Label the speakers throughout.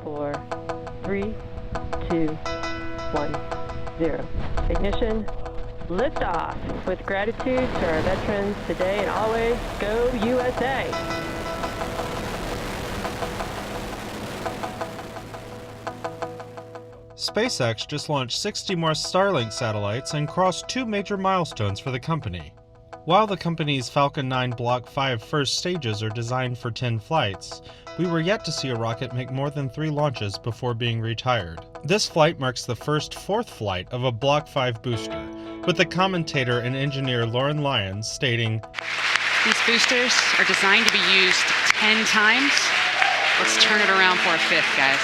Speaker 1: 4, 3, 2, 1, 0. Ignition. Liftoff. With gratitude to our veterans today and always, go USA!
Speaker 2: SpaceX just launched 60 more Starlink satellites and crossed 2 major milestones for the company. While the company's Falcon 9 Block 5 first stages are designed for 10 flights, we were yet to see a rocket make more than 3 launches before being retired. This flight marks the first 4th flight of a Block 5 booster, with the commentator and engineer Lauren Lyons stating,
Speaker 3: "These boosters are designed to be used 10 times. Let's turn it around for a 5th, guys."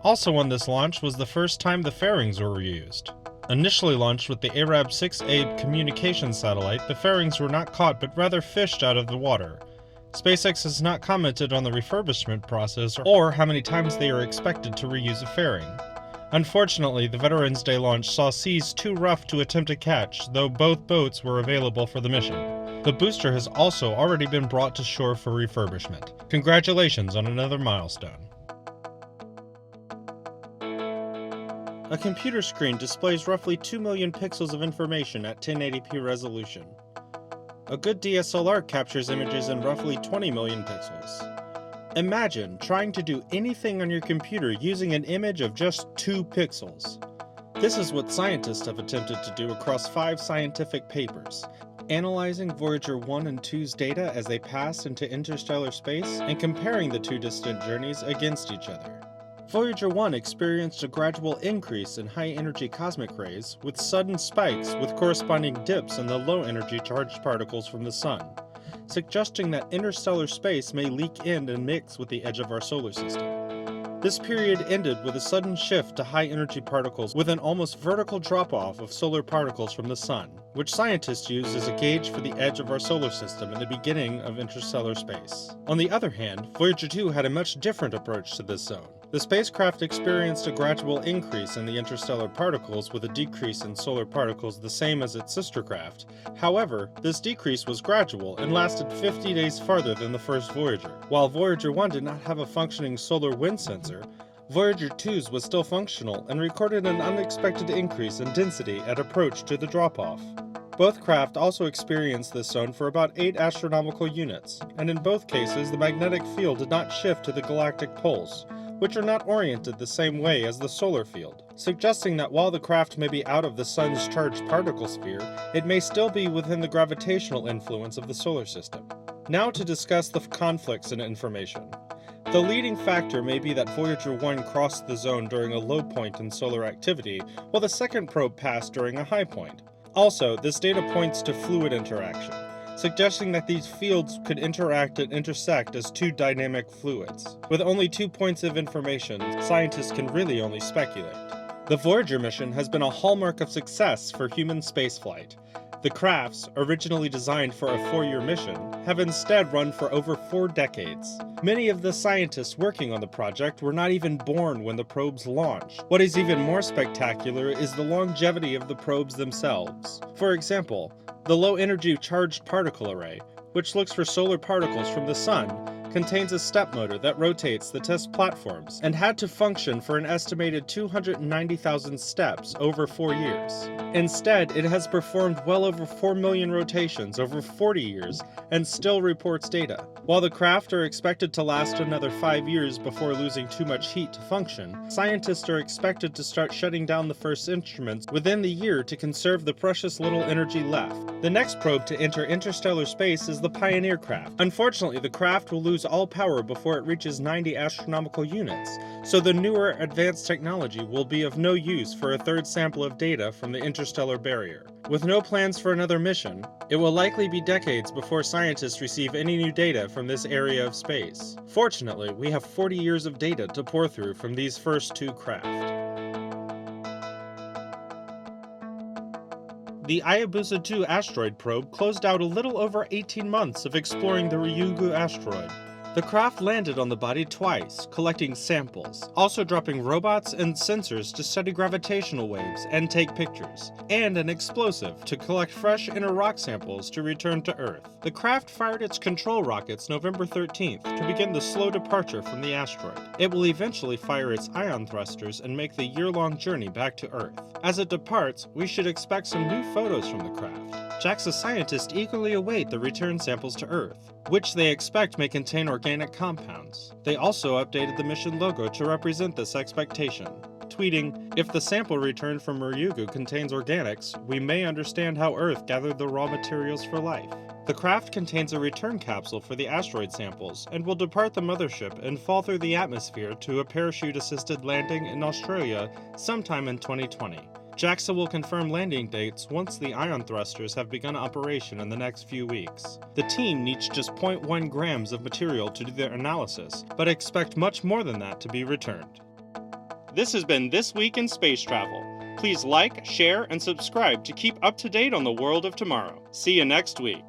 Speaker 2: Also on this launch was the first time the fairings were reused. Initially launched with the Arab-6A communication satellite, the fairings were not caught but rather fished out of the water. SpaceX has not commented on the refurbishment process or how many times they are expected to reuse a fairing. Unfortunately, the Veterans Day launch saw seas too rough to attempt to catch, though both boats were available for the mission. The booster has also already been brought to shore for refurbishment. Congratulations on another milestone. A computer screen displays roughly 2 million pixels of information at 1080p resolution. A good DSLR captures images in roughly 20 million pixels. Imagine trying to do anything on your computer using an image of just 2 pixels. This is what scientists have attempted to do across 5 scientific papers, analyzing Voyager 1 and 2's data as they pass into interstellar space and comparing the 2 distant journeys against each other. Voyager 1 experienced a gradual increase in high-energy cosmic rays, with sudden spikes with corresponding dips in the low-energy charged particles from the Sun, suggesting that interstellar space may leak in and mix with the edge of our solar system. This period ended with a sudden shift to high-energy particles with an almost vertical drop-off of solar particles from the Sun, which scientists use as a gauge for the edge of our solar system in the beginning of interstellar space. On the other hand, Voyager 2 had a much different approach to this zone. The spacecraft experienced a gradual increase in the interstellar particles with a decrease in solar particles the same as its sister craft. However, this decrease was gradual and lasted 50 days farther than the first Voyager. While Voyager 1 did not have a functioning solar wind sensor, Voyager 2's was still functional and recorded an unexpected increase in density at approach to the drop-off. Both craft also experienced this zone for about 8 astronomical units, and in both cases the magnetic field did not shift to the galactic poles, which are not oriented the same way as the solar field, suggesting that while the craft may be out of the Sun's charged particle sphere, it may still be within the gravitational influence of the solar system. Now to discuss the conflicts in information. The leading factor may be that Voyager 1 crossed the zone during a low point in solar activity, while the second probe passed during a high point. Also, this data points to fluid interaction, suggesting that these fields could interact and intersect as 2 dynamic fluids. With only 2 points of information, scientists can really only speculate. The Voyager mission has been a hallmark of success for human spaceflight. The crafts, originally designed for a 4-year mission, have instead run for over 4 decades. Many of the scientists working on the project were not even born when the probes launched. What is even more spectacular is the longevity of the probes themselves. For example, the low-energy charged particle array, which looks for solar particles from the Sun, contains a step motor that rotates the test platforms and had to function for an estimated 290,000 steps over 4 years. Instead, it has performed well over 4 million rotations over 40 years and still reports data. While the craft are expected to last another 5 years before losing too much heat to function, scientists are expected to start shutting down the first instruments within the year to conserve the precious little energy left. The next probe to enter interstellar space is the Pioneer craft. Unfortunately, the craft will lose all power before it reaches 90 astronomical units, so the newer advanced technology will be of no use for a 3rd sample of data from the interstellar barrier. With no plans for another mission, it will likely be decades before scientists receive any new data from this area of space. Fortunately, we have 40 years of data to pore through from these first 2 craft. The Hayabusa 2 asteroid probe closed out a little over 18 months of exploring the Ryugu asteroid. The craft landed on the body twice, collecting samples, also dropping robots and sensors to study gravitational waves and take pictures, and an explosive to collect fresh inner rock samples to return to Earth. The craft fired its control rockets November 13th to begin the slow departure from the asteroid. It will eventually fire its ion thrusters and make the year-long journey back to Earth. As it departs, we should expect some new photos from the craft. JAXA scientists eagerly await the return samples to Earth, which they expect may contain organic compounds. They also updated the mission logo to represent this expectation, tweeting, "If the sample returned from Ryugu contains organics, we may understand how Earth gathered the raw materials for life." The craft contains a return capsule for the asteroid samples and will depart the mothership and fall through the atmosphere to a parachute-assisted landing in Australia sometime in 2020. JAXA will confirm landing dates once the ion thrusters have begun operation in the next few weeks. The team needs just 0.1 grams of material to do their analysis, but expect much more than that to be returned. This has been This Week in Space Travel. Please like, share, and subscribe to keep up to date on the world of tomorrow. See you next week.